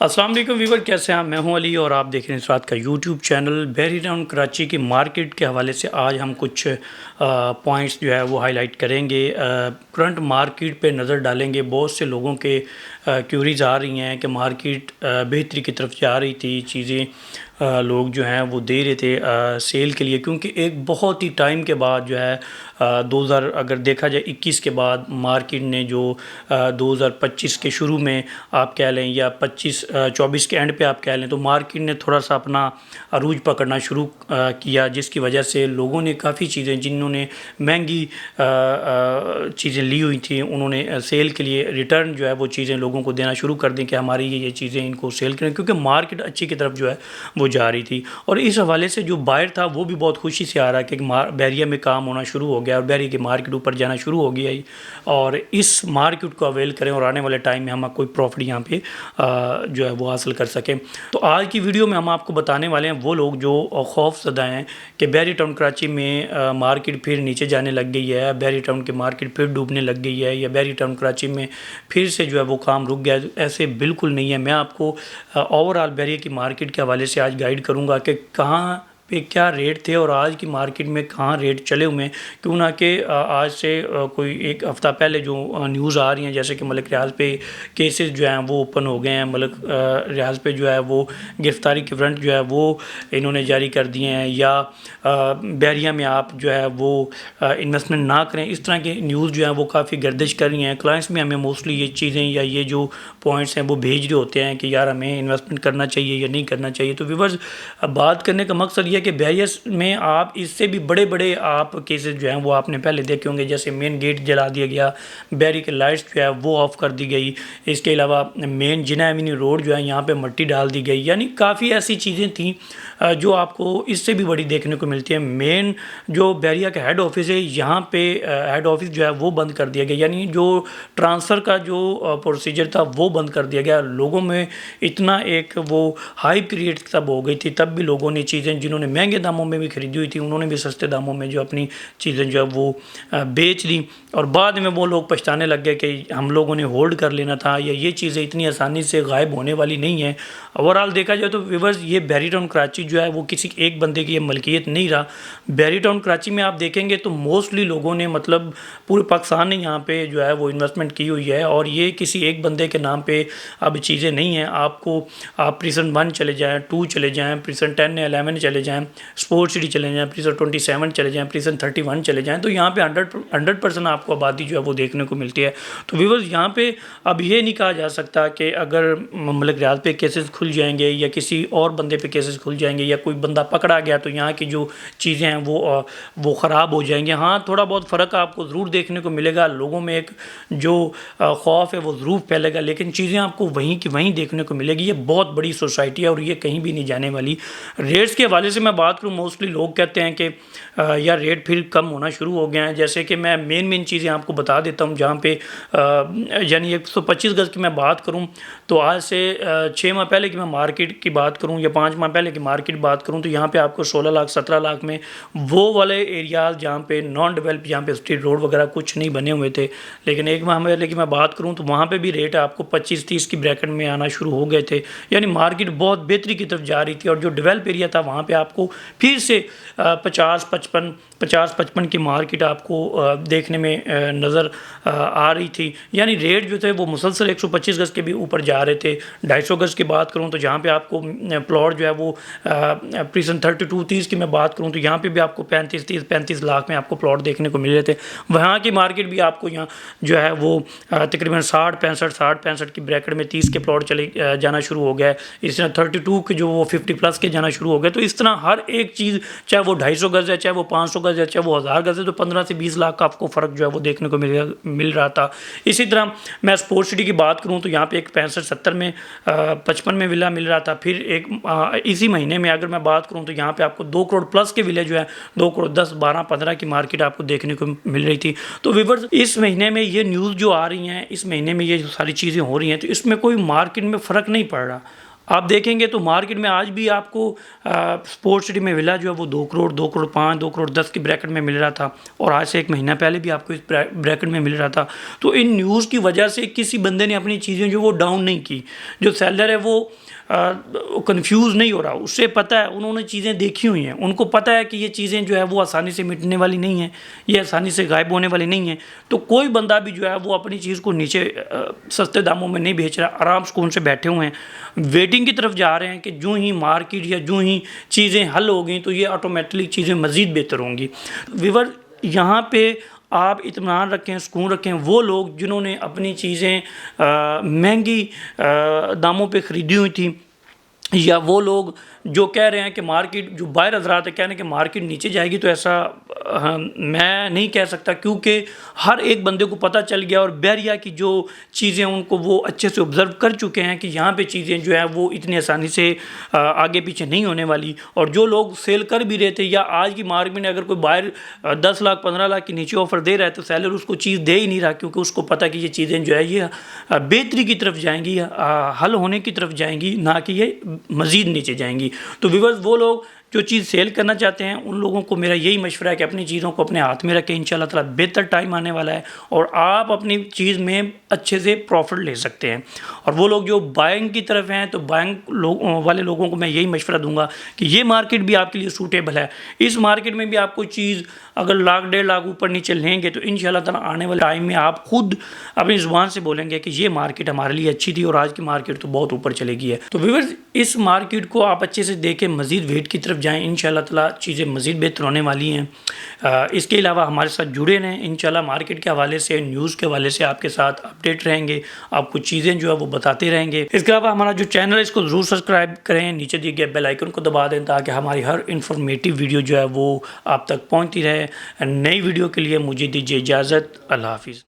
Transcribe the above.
अस्सलाम वालेकुम वीवर, कैसे हैं आप? मैं हूं अली और आप देख रहे हैं इस रात का यूट्यूब चैनल। बहरी टाउन कराची की मार्केट के हवाले से आज हम कुछ पॉइंट्स जो है वो हाईलाइट करेंगे। करंट मार्केट पे नज़र डालेंगे। बहुत से लोगों के क्यूरीज आ रही हैं कि मार्केट बेहतरी की तरफ जा रही थी, चीज़ें लोग जो हैं वो दे रहे थे सेल के लिए, क्योंकि एक बहुत ही टाइम के बाद जो है 2000 अगर देखा जाए 21 के बाद मार्केट ने जो 2025 के शुरू में आप कह लें या 24 के एंड पे आप कह लें, तो मार्केट ने थोड़ा सा अपना अरूज पकड़ना शुरू किया, जिसकी वजह से लोगों ने काफ़ी चीज़ें जिन्होंने महंगी चीज़ें ली हुई थी उन्होंने सेल के लिए रिटर्न जो है वो चीज़ें लोगों को देना शुरू कर दें कि हमारी ये चीज़ें इनको सेल करें, क्योंकि मार्केट अच्छी की तरफ जो है वो जा रही थी। और इस हवाले से जो बायर था वो भी बहुत खुशी से आ रहा है कि बैरिया में काम होना शुरू हो गया और बैरिया की मार्केट ऊपर जाना शुरू हो गया है, और इस मार्केट को अवेल करें और आने वाले टाइम में हम कोई प्रॉफिट यहाँ पे जो है वो हासिल कर सकें। तो आज की वीडियो में हम आपको बताने वाले हैं वो लोग जो खौफजदा हैं कि बहरी टाउन कराची में मार्केट फिर नीचे जाने लग गई है, बहरी टाउन की मार्केट फिर डूबने लग गई है, या बहरी टाउन कराची में फिर से जो है वो काम रुक गया है। ऐसे बिल्कुल नहीं है। मैं आपको ओवरऑल बहरिया की मार्केट के हवाले से आज गाइड करूँगा कि कहाँ पे क्या रेट थे और आज की मार्केट में कहाँ रेट चले हुए हैं। क्यों ना कि आज से कोई एक हफ़्ता पहले जो न्यूज़ आ रही हैं, जैसे कि मलिक रियाज पे केसेस जो हैं वो ओपन हो गए हैं, मलिक रियाज पे जो है वो गिरफ्तारी के वारंट जो है वो इन्होंने जारी कर दिए हैं, या बहरिया में आप जो है वो इन्वेस्टमेंट ना करें, इस तरह की न्यूज़ जो है वो काफ़ी गर्दिश कर रही हैं। क्लाइंट्स में हमें मोस्टली ये चीज़ें या ये जो पॉइंट्स हैं वो भेज रहे होते हैं कि यार हमें इन्वेस्टमेंट करना चाहिए या नहीं करना चाहिए। तो व्यूअर्स, बात करने का मकसद ये कि बहरिया में आप इससे भी बड़े बड़े आप केसेस जो हैं वो आपने पहले देखे होंगे, जैसे मेन गेट जला दिया गया, बहरी के लाइट्स जो है वो ऑफ़ कर दी गई, इसके अलावा मेन जिना एवेन्यू रोड जो है यहाँ पे मिट्टी डाल दी गई। यानी काफ़ी ऐसी चीज़ें थी जो आपको इससे भी बड़ी देखने को मिलती है। मेन जो बहरिया का हेड ऑफिस है, यहाँ पे हेड ऑफिस जो है वो बंद कर दिया गया, यानी जो ट्रांसफ़र का जो प्रोसीजर था वो बंद कर दिया गया। लोगों में इतना एक वो हाइप क्रिएट तब हो गई थी, तब भी लोगों ने चीज़ें जिन्होंने महंगे दामों में भी ख़रीदी हुई थी उन्होंने भी सस्ते दामों में जो अपनी चीज़ें जो है वो बेच दी, और बाद में वो लोग पछताने लग गए कि हम लोगों ने होल्ड कर लेना था, या ये चीज़ें इतनी आसानी से गायब होने वाली नहीं है। ओवरऑल देखा जाए तो व्यूअर्स, ये बहरी टाउन कराची जो है वो किसी एक बंदे की मलकियत नहीं रहा। बहरी टाउन कराची में आप देखेंगे तो मोस्टली लोगों ने, मतलब पूरे पाकिस्तान ने यहाँ पे जो है वो इन्वेस्टमेंट की हुई है, और ये किसी एक बंदे के नाम पे अब चीज़ें नहीं हैं। आपको आप प्रिजन 1 चले जाएँ, 2 चले जाएँ, प्रिजन 10 11 चले जाएँ, स्पोर्ट्स सिटी चले जाएँ, प्रिजन 27 चले जाएँ, प्रिजन 31 चले जाएँ, तो यहाँ पे 100% आपको आबादी जो है वो देखने को मिलती है। तो व्यूअर्स, यहाँ पे अब ये नहीं कहा जा सकता कि अगर मलिक रियाज पे केसेस खुल जाएंगे या किसी और बंदे पे केसेस खुल जाएंगे या कोई बंदा पकड़ा गया तो यहाँ की जो चीज़ें हैं वो ख़राब हो जाएंगी। हाँ, थोड़ा बहुत फ़र्क आपको ज़रूर देखने को मिलेगा, लोगों में एक जो खौफ है वो ज़रूर फैलेगा, लेकिन चीज़ें आपको वहीं की वहीं देखने को मिलेगी। ये बहुत बड़ी सोसाइटी है और ये कहीं भी नहीं जाने वाली। रेट्स के हवाले से मैं बात करूँ, मोस्टली लोग कहते हैं कि यार रेट फिर कम होना शुरू हो गए हैं। जैसे कि मैं मेन चीज़ें आपको बता देता हूँ, जहाँ पे यानी 125 गज़ की मैं बात करूँ तो आज से 6 माह पहले की मैं मार्केट की बात करूँ या 5 माह पहले की मार्केट बात करूँ तो यहाँ पे आपको 16 लाख 17 लाख में वो वाले एरियाज़ जहाँ पे नॉन डेवलप, जहाँ पे स्ट्रीट रोड वगैरह कुछ नहीं बने हुए थे, लेकिन 1 माह पहले की मैं बात करूँ तो वहाँ पे भी रेट आपको 25-30 की ब्रैकेट में आना शुरू हो गए थे। यानी मार्केट बहुत बेहतरी की तरफ जा रही थी, और जो डेवलप एरिया था वहाँ पे आपको फिर से 50-55 की मार्केट आपको देखने में नज़र आ रही थी। यानी रेट जो थे वो मुसलसल 125 गज़ के भी ऊपर जा रहे थे। 250 गज़ की बात करूँ तो जहाँ पे आपको प्लॉट जो है वो प्रिजन 32-30 की मैं बात करूँ तो यहाँ पे भी आपको 35 लाख में आपको प्लॉट देखने को मिल रहे थे। वहाँ की मार्केट भी आपको यहाँ जो है वो तकरीबन 60-65 की ब्रैकेट में 30 के प्लॉट चले जाना शुरू हो गया। इस तरह 32 के जो वो 50+ के जाना शुरू हो गए। तो इस तरह हर एक चीज़, चाहे वो 250 गज़ है, चाहे वो 500 गज़ है, चाहे वो 1000 गज़ है, तो 15 से 20 लाख का आपको फ़र्क जो है वो देखने को मिल रहा था। इसी तरह मैं स्पोर्ट्स सिटी की बात करूं तो यहाँ पे एक 65-70 में 55 में विला मिल रहा था। फिर एक इसी महीने में अगर मैं बात करूं तो यहाँ पे आपको 2 करोड़ प्लस के विले जो है 2 करोड़ 10, 12, 15 की मार्केट आपको देखने को मिल रही थी। तो व्यूअर्स, इस महीने में ये न्यूज़ जो आ रही हैं, इस महीने में ये जो सारी चीज़ें हो रही हैं, तो इसमें कोई मार्केट में फ़र्क नहीं पड़ रहा। आप देखेंगे तो मार्केट में आज भी आपको स्पोर्ट्स सिटी में विला जो है वो 2 करोड़ 2 करोड़ 5 2 करोड़ 10 की ब्रैकेट में मिल रहा था, और आज से 1 महीना पहले भी आपको इस ब्रैकेट में मिल रहा था। तो इन न्यूज़ की वजह से किसी बंदे ने अपनी चीज़ें जो वो डाउन नहीं की। जो सेलर है वो कंफ्यूज नहीं हो रहा, उससे पता है, उन्होंने चीज़ें देखी हुई हैं, उनको पता है कि ये चीज़ें जो है वो आसानी से मिटने वाली नहीं हैं, ये आसानी से गायब होने वाली नहीं हैं। तो कोई बंदा भी जो है वो अपनी चीज़ को नीचे सस्ते दामों में नहीं बेच रहा, आराम सुकून से बैठे हुए हैं, वेटिंग की तरफ जा रहे हैं कि जो ही मार्केट या जो ही चीज़ें हल हो गई तो ये ऑटोमेटिकली चीज़ें मज़ीद बेहतर होंगी। व्यूअर, यहाँ पे आप इत्मीनान रखें, सुकून रखें, वो लोग जिन्होंने अपनी चीज़ें महंगी दामों पे ख़रीदी हुई थी, या वो लोग जो कह रहे हैं कि मार्केट, जो बाहर हजरात है कह रहे हैं कि मार्केट नीचे जाएगी, तो ऐसा मैं नहीं कह सकता, क्योंकि हर एक बंदे को पता चल गया और बहरिया की जो चीज़ें उनको वो अच्छे से ऑब्ज़र्व कर चुके हैं कि यहाँ पे चीज़ें जो है वो इतनी आसानी से आगे पीछे नहीं होने वाली। और जो लोग सेल कर भी रहे थे, या आज की मार्केट में अगर कोई बाहर 10 लाख 15 लाख के नीचे ऑफ़र दे रहा है तो सेलर उसको चीज़ दे ही नहीं रहा, क्योंकि उसको पता कि ये चीज़ें जो है ये बेहतरी की तरफ जाएंगी, हल होने की तरफ जाएंगी, ना कि ये मज़ीद नीचे जाएंगी। तो व्यूअर्स, वो लोग जो चीज़ सेल करना चाहते हैं उन लोगों को मेरा यही मशवरा है कि अपनी चीज़ों को अपने हाथ में रखें। इंशाल्लाह ताला बेहतर टाइम आने वाला है और आप अपनी चीज़ में अच्छे से प्रॉफिट ले सकते हैं। और वो लोग जो बाइंग की तरफ हैं, तो बाइंग वाले लोगों को मैं यही मशवरा दूंगा कि ये मार्केट भी आपके लिए सूटेबल है। इस मार्केट में भी आपको चीज़ अगर लाख 1.5 लाख ऊपर नीचे लेंगे तो इंशाल्लाह ताला आने वाले टाइम में आप खुद अपनी ज़ुबान से बोलेंगे कि ये मार्केट हमारे लिए अच्छी थी और आज की मार्केट तो बहुत ऊपर चलेगी है। तो व्यूअर्स, इस मार्केट को आप अच्छे से देखें, मज़ीद वेट की तरफ जाएँ, इंशाल्लाह ताला चीज़ें मज़ीद बेहतर होने वाली हैं। इसके अलावा हमारे साथ जुड़े रहें, इंशाल्लाह मार्केट के हवाले से, न्यूज़ के हवाले से आपके साथ अपडेट रहेंगे, आपको चीज़ें जो है वो बताते रहेंगे। इसके अलावा हमारा जो चैनल है इसको ज़रूर सब्सक्राइब करें, नीचे दिए गए बेल आइकन को दबा दें ताकि हमारी हर इन्फॉर्मेटिव वीडियो जो है वो आप तक पहुँचती रहे। नई वीडियो के लिए मुझे दीजिए इजाज़त। अल्लाह हाफ़िज़।